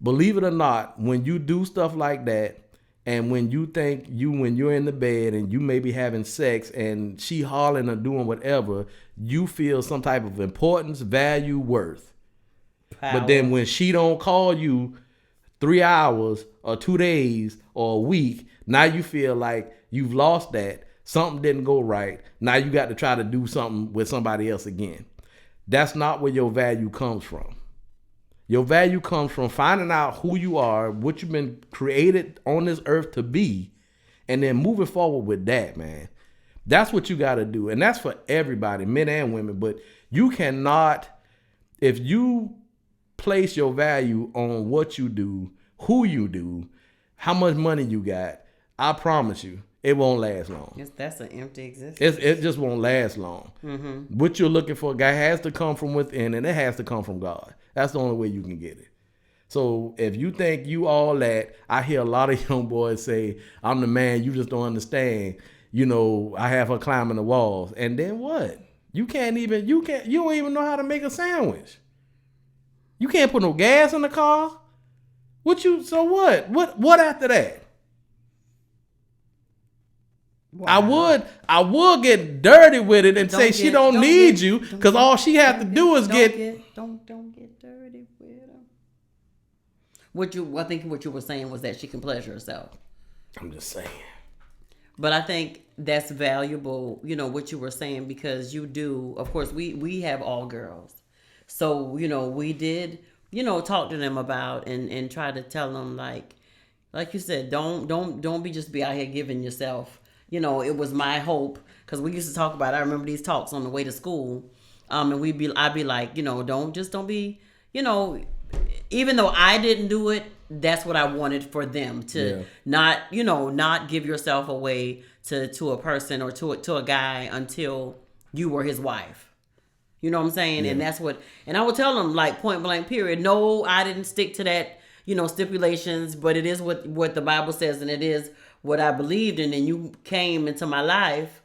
Speaker 1: Believe it or not, when you do stuff like that, and when you think when you're in the bed and you may be having sex and she hollering or doing whatever, you feel some type of importance, value, worth. Power. But then when she don't call you 3 hours or 2 days or a week, now you feel like you've lost that. Something didn't go right. Now you got to try to do something with somebody else again. That's not where your value comes from. Your value comes from finding out who you are, what you've been created on this earth to be, and then moving forward with that, man. That's what you got to do. And that's for everybody, men and women. But you cannot, if you place your value on what you do, who you do, how much money you got, I promise you, it won't last long.
Speaker 2: That's an empty existence.
Speaker 1: It just won't last long. Mm-hmm. What you're looking for, guy, has to come from within, and it has to come from God. That's the only way you can get it. So if you think you all that, I hear a lot of young boys say, I'm the man, you just don't understand. You know, I have her climbing the walls. And then what? You don't even know how to make a sandwich. You can't put no gas in the car. So what? What after that? Wow. I would get dirty with it and say she don't need you because all she has to do is
Speaker 2: don't get dirty with her. I think what you were saying was that she can pleasure herself.
Speaker 1: I'm just saying.
Speaker 2: But I think that's valuable, what you were saying, because you do, of course, we have all girls. So, we did, talk to them about and try to tell them like you said, don't be out here giving yourself. It was my hope, because we used to talk about it. I remember these talks on the way to school, and I'd be like, don't be, even though I didn't do it, that's what I wanted for them to not give yourself away to a person or to a guy until you were his wife. You know what I'm saying? Yeah. And that's and I would tell them, like, point blank period. No, I didn't stick to that, stipulations, but it is what the Bible says, and it is what I believed in, and you came into my life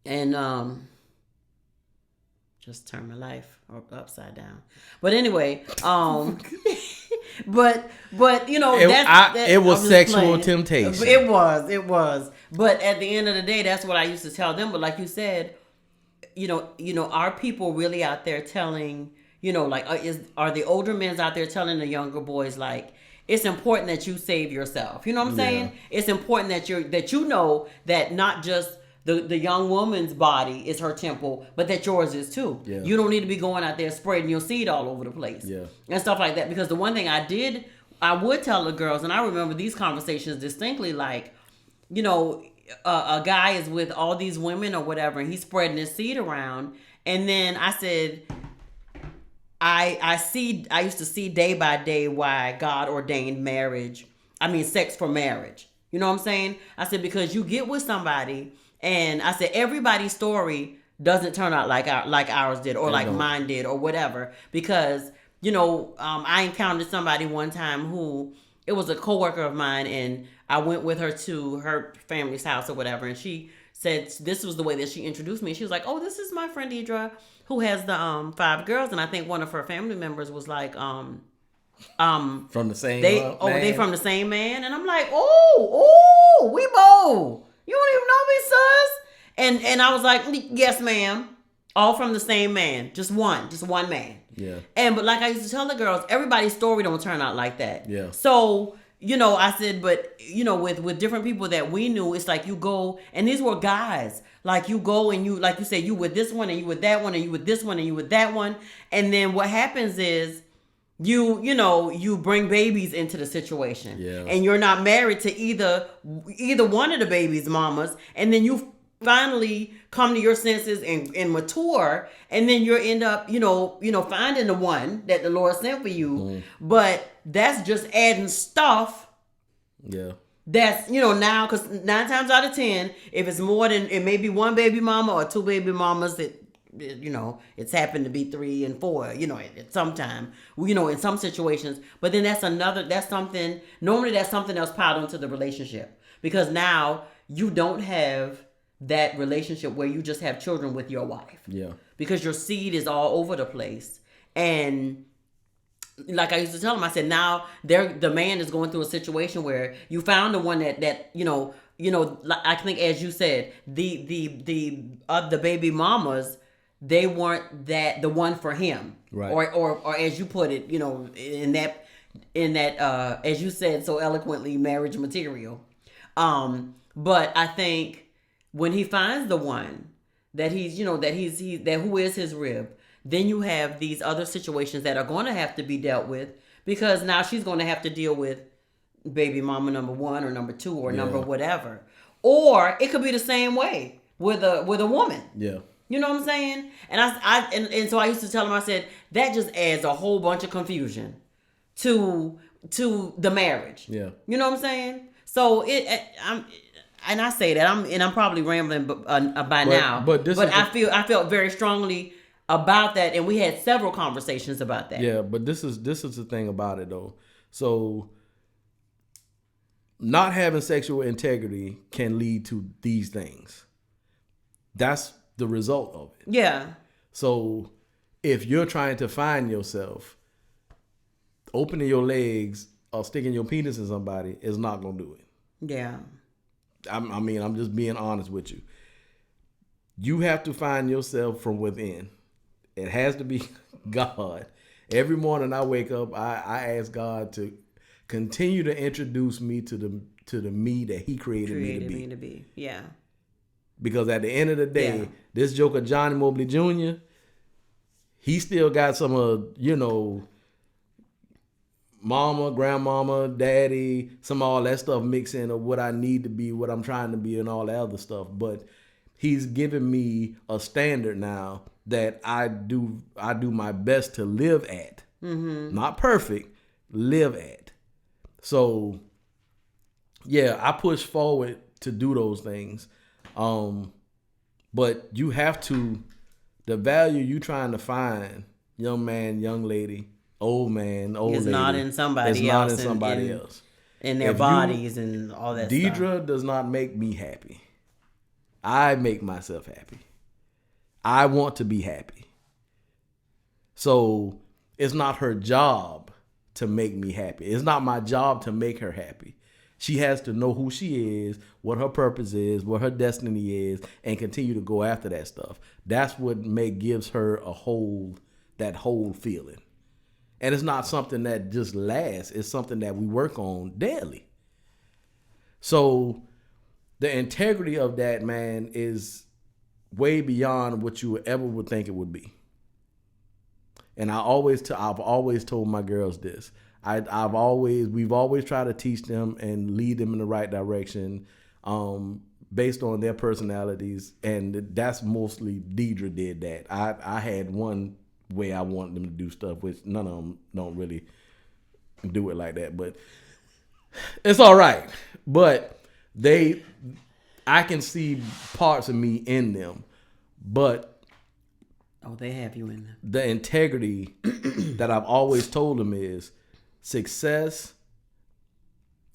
Speaker 2: and just turned my life upside down. But anyway, but it was sexual temptation. It was. But at the end of the day, that's what I used to tell them. But like you said, are people really out there telling, are the older men out there telling the younger boys, like, it's important that you save yourself. You know what I'm saying? It's important that you know that not just the young woman's body is her temple, but that yours is too. Yeah. You don't need to be going out there spreading your seed all over the place and stuff like that. Because the one thing I would tell the girls, and I remember these conversations distinctly, like, a guy is with all these women or whatever, and he's spreading his seed around. And then I said, I used to see day by day why God ordained sex for marriage. You know what I'm saying? I said, because you get with somebody, and I said, everybody's story doesn't turn out like ours did, or like mine did, or whatever. Because, I encountered somebody one time who, it was a coworker of mine, and I went with her to her family's house or whatever, and she said this was the way that she introduced me. She was like, oh, this is my friend Deirdra, who has the 5 girls, and I think one of her family members was like, from
Speaker 1: the same
Speaker 2: man. They from the same man, and I'm like, oh, we both. You don't even know me, sus. And I was like, yes, ma'am, all from the same man, just one man. Yeah. But like I used to tell the girls, everybody's story don't turn out like that. Yeah. So I said, but with different people that we knew, it's like you go, and these were guys. Like you go and you, like you say, you with this one and you with that one and you with this one and you with that one, and then what happens is you bring babies into the situation, and you're not married to either one of the baby's mamas, and then you finally come to your senses and mature, and then you end up finding the one that the Lord sent for you. But that's just adding stuff.
Speaker 1: Yeah.
Speaker 2: That's now, because 9 times out of 10, if it's more than, it may be one baby mama or 2 baby mamas, that it's happened to be 3 and 4 at some time, in some situations. But then that's something else piled onto the relationship, because now you don't have that relationship where you just have children with your wife.
Speaker 1: Yeah. Because
Speaker 2: your seed is all over the place. And like I used to tell him, I said, now the man is going through a situation where you found the one that I think, as you said, the baby mamas, they weren't the one for him,
Speaker 1: right?
Speaker 2: Or as you put it, in that as you said so eloquently, marriage material. But I think when he finds the one that who is his rib, then you have these other situations that are going to have to be dealt with, because now she's going to have to deal with baby mama number 1 or number 2 or number whatever. Or it could be the same way with a woman.
Speaker 1: Yeah.
Speaker 2: You know what I'm saying? And so I used to tell him, I said, that just adds a whole bunch of confusion to the marriage.
Speaker 1: Yeah.
Speaker 2: You know what I'm saying? So I say that I'm probably rambling by now. But I felt very strongly about that, and we had several conversations about that.
Speaker 1: Yeah, but this is the thing about it though. So not having sexual integrity can lead to these things. That's the result of it.
Speaker 2: Yeah.
Speaker 1: So if you're trying to find yourself, opening your legs or sticking your penis in somebody is not gonna do it.
Speaker 2: Yeah.
Speaker 1: I'm just being honest with you. You have to find yourself from within. It has to be God. Every morning I wake up, I ask God to continue to introduce me to the me that He created me to be.
Speaker 2: Yeah.
Speaker 1: Because at the end of the day, this joker Johnny Mobley Jr., he still got some of, mama, grandmama, daddy, some of all that stuff mixed in of what I need to be, what I'm trying to be, and all that other stuff. But He's given me a standard now that I do my best to live at. Mm-hmm. Not perfect, live at. So, yeah, I push forward to do those things. But you have to, the value you trying to find, young man, young lady, old man, old lady,
Speaker 2: not in somebody else. In their bodies and all that stuff.
Speaker 1: Deirdra does not make me happy. I make myself happy. I want to be happy. So it's not her job to make me happy. It's not my job to make her happy. She has to know who she is, what her purpose is, what her destiny is, and continue to go after that stuff. That's what gives her that whole feeling. And it's not something that just lasts. It's something that we work on daily. So the integrity of that, man, is way beyond what you ever would think it would be. And I've always told my girls this. We've always tried to teach them and lead them in the right direction, based on their personalities, and that's mostly Deirdra did that. I had one way I wanted them to do stuff, which none of them don't really do it like that, but it's all right. But I can see parts of me in them, but
Speaker 2: they have you in them.
Speaker 1: The integrity that I've always told them is success,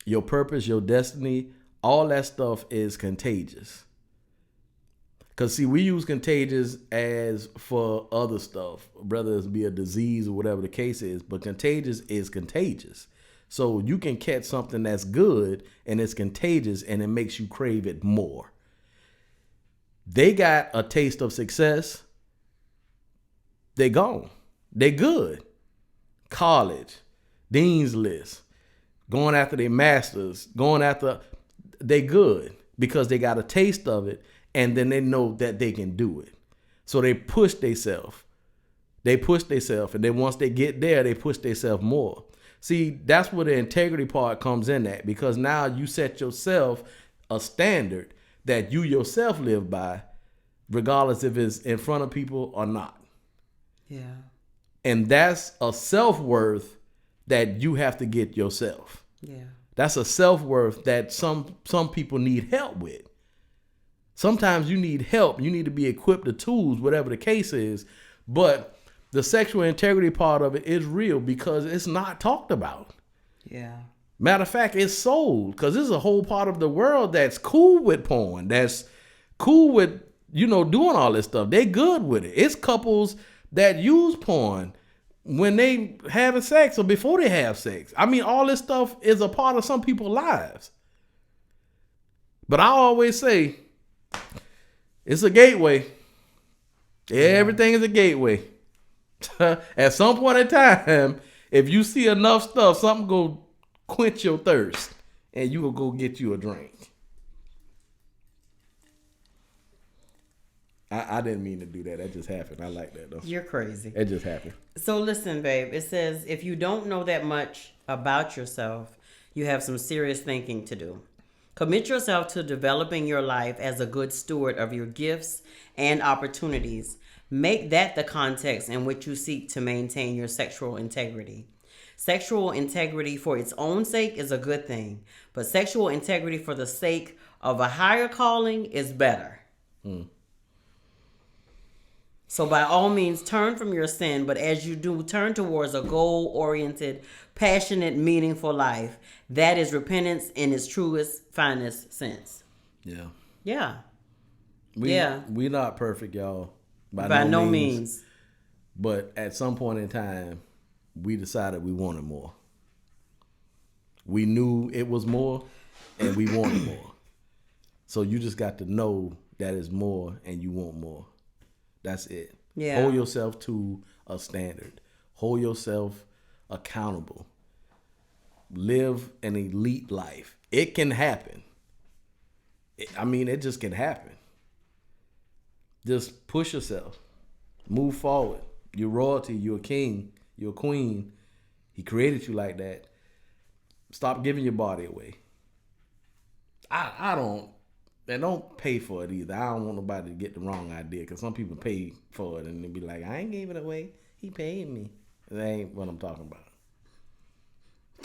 Speaker 1: your purpose, your destiny, all that stuff is contagious. Because, see, we use contagious as for other stuff, whether it be a disease or whatever the case is, but contagious is contagious. So you can catch something that's good and it's contagious and it makes you crave it more. They got a taste of success. They gone. They good. College, dean's list, going after their masters, they good because they got a taste of it, and then they know that they can do it. So they push themselves. And then once they get there, they push themselves more. See, that's where the integrity part comes in at, because now you set yourself a standard that you yourself live by, regardless if it's in front of people or not.
Speaker 2: Yeah.
Speaker 1: And that's a self-worth that you have to get yourself.
Speaker 2: Yeah.
Speaker 1: That's a self-worth that some people need help with. Sometimes you need help. You need to be equipped with tools, whatever the case is. But the sexual integrity part of it is real because it's not talked about.
Speaker 2: Yeah.
Speaker 1: Matter of fact, it's sold because this is a whole part of the world that's cool with porn. That's cool with, doing all this stuff. They good with it. It's couples that use porn when they having sex or before they have sex. I mean, all this stuff is a part of some people's lives. But I always say, it's a gateway. Everything is a gateway. At some point in time, if you see enough stuff, something go quench your thirst, and you will go get you a drink. I didn't mean to do that. That just happened. I like that though.
Speaker 2: You're crazy.
Speaker 1: It just happened.
Speaker 2: So listen, babe. It says if you don't know that much about yourself, you have some serious thinking to do. Commit yourself to developing your life as a good steward of your gifts and opportunities. Make that the context in which you seek to maintain your sexual integrity. Sexual integrity for its own sake is a good thing, but sexual integrity for the sake of a higher calling is better. So by all means, turn from your sin, but as you do, turn towards a goal-oriented, passionate, meaningful life. That is repentance in its truest, finest sense.
Speaker 1: Yeah.
Speaker 2: Yeah.
Speaker 1: We're not perfect, y'all.
Speaker 2: By no means.
Speaker 1: But at some point in time, we decided we wanted more. We knew it was more, and we wanted more. So you just got to know that it's more, and you want more. That's it.
Speaker 2: Yeah.
Speaker 1: Hold yourself to a standard. Hold yourself accountable. Live an elite life. It can happen. It just can happen. Just push yourself. Move forward. You're royalty. You're a king. You're a queen. He created you like that. Stop giving your body away. And don't pay for it either. I don't want nobody to get the wrong idea, because some people pay for it and they be like, I ain't gave it away. He paid me. That ain't what I'm talking about.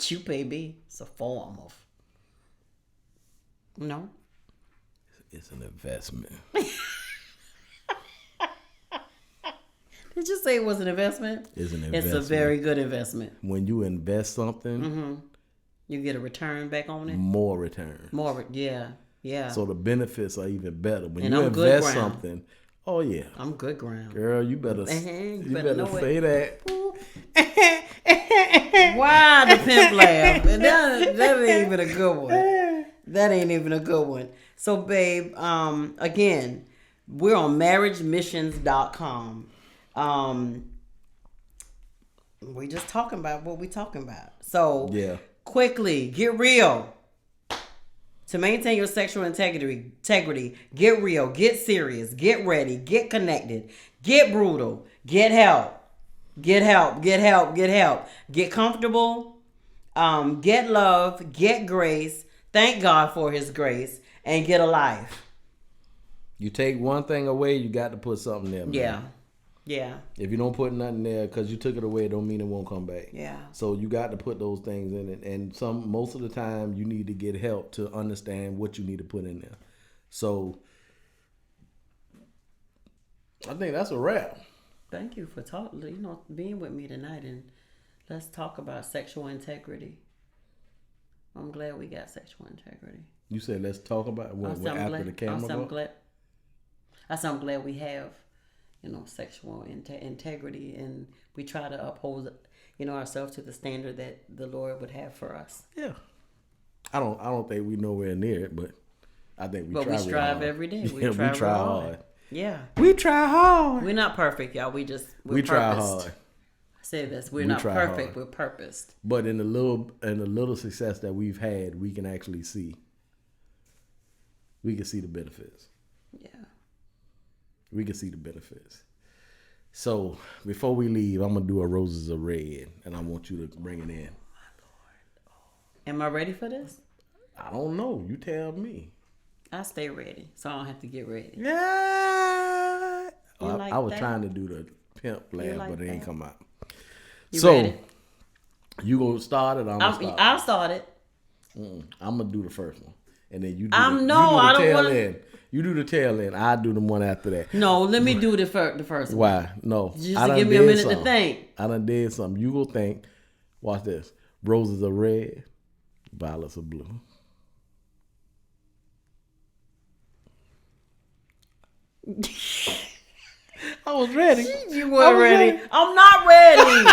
Speaker 2: You pay me. It's a form of. No.
Speaker 1: It's an investment.
Speaker 2: Did you say it was an investment?
Speaker 1: It's an investment.
Speaker 2: It's a very good investment.
Speaker 1: When you invest something,
Speaker 2: You get a return back on it?
Speaker 1: more return.
Speaker 2: Yeah.
Speaker 1: So the benefits are even better. When
Speaker 2: And
Speaker 1: you
Speaker 2: I'm good
Speaker 1: invest
Speaker 2: ground.
Speaker 1: something, oh yeah.
Speaker 2: I'm good ground.
Speaker 1: Girl, you better,
Speaker 2: You
Speaker 1: you
Speaker 2: better
Speaker 1: better
Speaker 2: know
Speaker 1: say that.
Speaker 2: Wow, the pimp laugh. That ain't even a good one. That ain't even a good one. So, babe, again, we're on marriagemissions.com. We just talking about what we talking about. So,
Speaker 1: Yeah.
Speaker 2: quickly, get real. To maintain your sexual integrity, get real, get serious, get ready, get connected, get brutal, get help, get comfortable, get love, get grace, thank God for his grace, and get a life.
Speaker 1: You take one thing away, you got to put something there, man.
Speaker 2: Yeah.
Speaker 1: If you don't put nothing there because you took it away, it don't mean it won't come back.
Speaker 2: Yeah.
Speaker 1: So you got to put those things in it. And most of the time you need to get help to understand what you need to put in there. So I think that's a wrap.
Speaker 2: Thank you for being with me tonight, and let's talk about sexual integrity. I'm glad we got sexual integrity.
Speaker 1: You said let's talk about what after the camera go?
Speaker 2: I'm glad we have, sexual integrity, and we try to uphold, ourselves to the standard that the Lord would have for us.
Speaker 1: Yeah. I don't think we nowhere near it, but I think we try.
Speaker 2: But we strive
Speaker 1: hard.
Speaker 2: every day. We
Speaker 1: Yeah,
Speaker 2: try,
Speaker 1: we try
Speaker 2: hard.
Speaker 1: hard.
Speaker 2: Yeah.
Speaker 1: We try hard.
Speaker 2: We're not perfect, y'all. We
Speaker 1: try hard.
Speaker 2: Say this: we're
Speaker 1: We
Speaker 2: not
Speaker 1: try
Speaker 2: perfect.
Speaker 1: hard.
Speaker 2: We're purposed.
Speaker 1: But in the little success that we've had, we can actually see. We can see the benefits.
Speaker 2: Yeah.
Speaker 1: We can see the benefits. So before we leave, I'm gonna do a Roses of Red, and I want you to bring it in.
Speaker 2: Am I ready for this?
Speaker 1: I don't know. You tell me.
Speaker 2: I stay ready, so I don't have to get ready.
Speaker 1: Yeah.
Speaker 2: You like
Speaker 1: I was
Speaker 2: that?
Speaker 1: trying to do the pimp laugh,
Speaker 2: like
Speaker 1: but it ain't
Speaker 2: that?
Speaker 1: come out.
Speaker 2: You
Speaker 1: So
Speaker 2: ready?
Speaker 1: you gonna start it? I'm gonna start.
Speaker 2: I'll start it.
Speaker 1: I'm gonna do the first one, and then you do
Speaker 2: I
Speaker 1: the
Speaker 2: don't
Speaker 1: tail
Speaker 2: wanna-
Speaker 1: end. You do the tail end. I do the one after that.
Speaker 2: No, let me do the first one.
Speaker 1: Why? No.
Speaker 2: Just
Speaker 1: I
Speaker 2: to
Speaker 1: done
Speaker 2: give me a
Speaker 1: did
Speaker 2: minute
Speaker 1: something.
Speaker 2: to think.
Speaker 1: I done did something. You go think. Watch this. Roses are red, violets are blue. I was ready.
Speaker 2: You weren't ready. I'm not ready.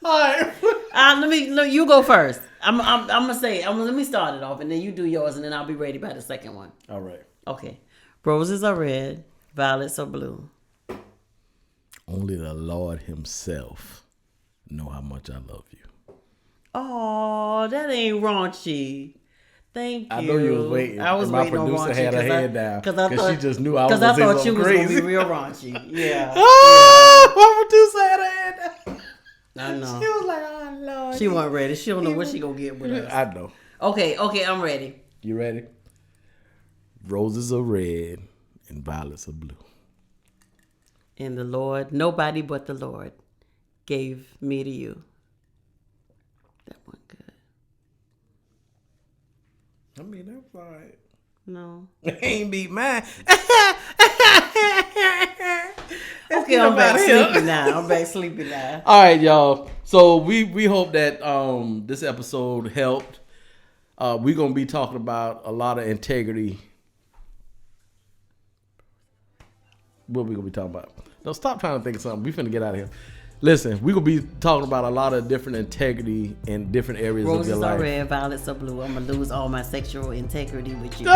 Speaker 1: All right.
Speaker 2: You go first. I'm gonna say. Let me start it off, and then you do yours, and then I'll be ready by the second one.
Speaker 1: All right.
Speaker 2: Okay. Roses are red, violets are blue.
Speaker 1: Only the Lord Himself know how much I love you.
Speaker 2: Oh, that ain't raunchy. Thank you.
Speaker 1: I know you was waiting.
Speaker 2: I was
Speaker 1: and my
Speaker 2: waiting on
Speaker 1: producer
Speaker 2: raunchy
Speaker 1: had her head down
Speaker 2: because
Speaker 1: she just knew I was
Speaker 2: because I
Speaker 1: gonna say
Speaker 2: thought you
Speaker 1: something
Speaker 2: was
Speaker 1: crazy.
Speaker 2: gonna be real raunchy. Yeah.
Speaker 1: Oh, my producer had her head down.
Speaker 2: I know.
Speaker 1: She was like, "Oh Lord."
Speaker 2: She wasn't ready. She don't know what she gonna get with us.
Speaker 1: I know.
Speaker 2: Okay, I'm ready.
Speaker 1: You ready? Roses are red and violets are blue.
Speaker 2: And the Lord, nobody but the Lord, gave me to you. That one good.
Speaker 1: I mean, that's all right.
Speaker 2: No.
Speaker 1: Ain't beat mine.
Speaker 2: Okay, I'm back sleepy now.
Speaker 1: All right, y'all. So we hope that this episode helped. We're gonna be talking about a lot of integrity. What we gonna be talking about? Don't stop trying to think of something. We finna get out of here. Listen, we're gonna be talking about a lot of different integrity in different areas of
Speaker 2: Roses
Speaker 1: your
Speaker 2: are
Speaker 1: life.
Speaker 2: red, violets are blue. I'm gonna lose all my sexual integrity with you.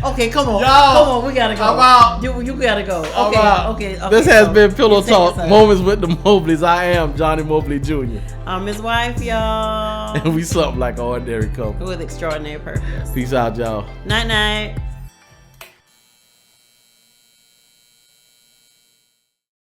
Speaker 2: Okay, come on.
Speaker 1: Y'all,
Speaker 2: Come on, we gotta go.
Speaker 1: I'm out.
Speaker 2: You gotta go.
Speaker 1: I'm
Speaker 2: Okay,
Speaker 1: out.
Speaker 2: okay.
Speaker 1: This has been Pillow
Speaker 2: Take
Speaker 1: Talk,
Speaker 2: us out.
Speaker 1: Moments with the Mobleys. I am Johnny Mobley Jr.
Speaker 2: I'm his wife, y'all.
Speaker 1: And we something like an ordinary couple.
Speaker 2: With extraordinary purpose.
Speaker 1: Peace out, y'all.
Speaker 2: Night, night.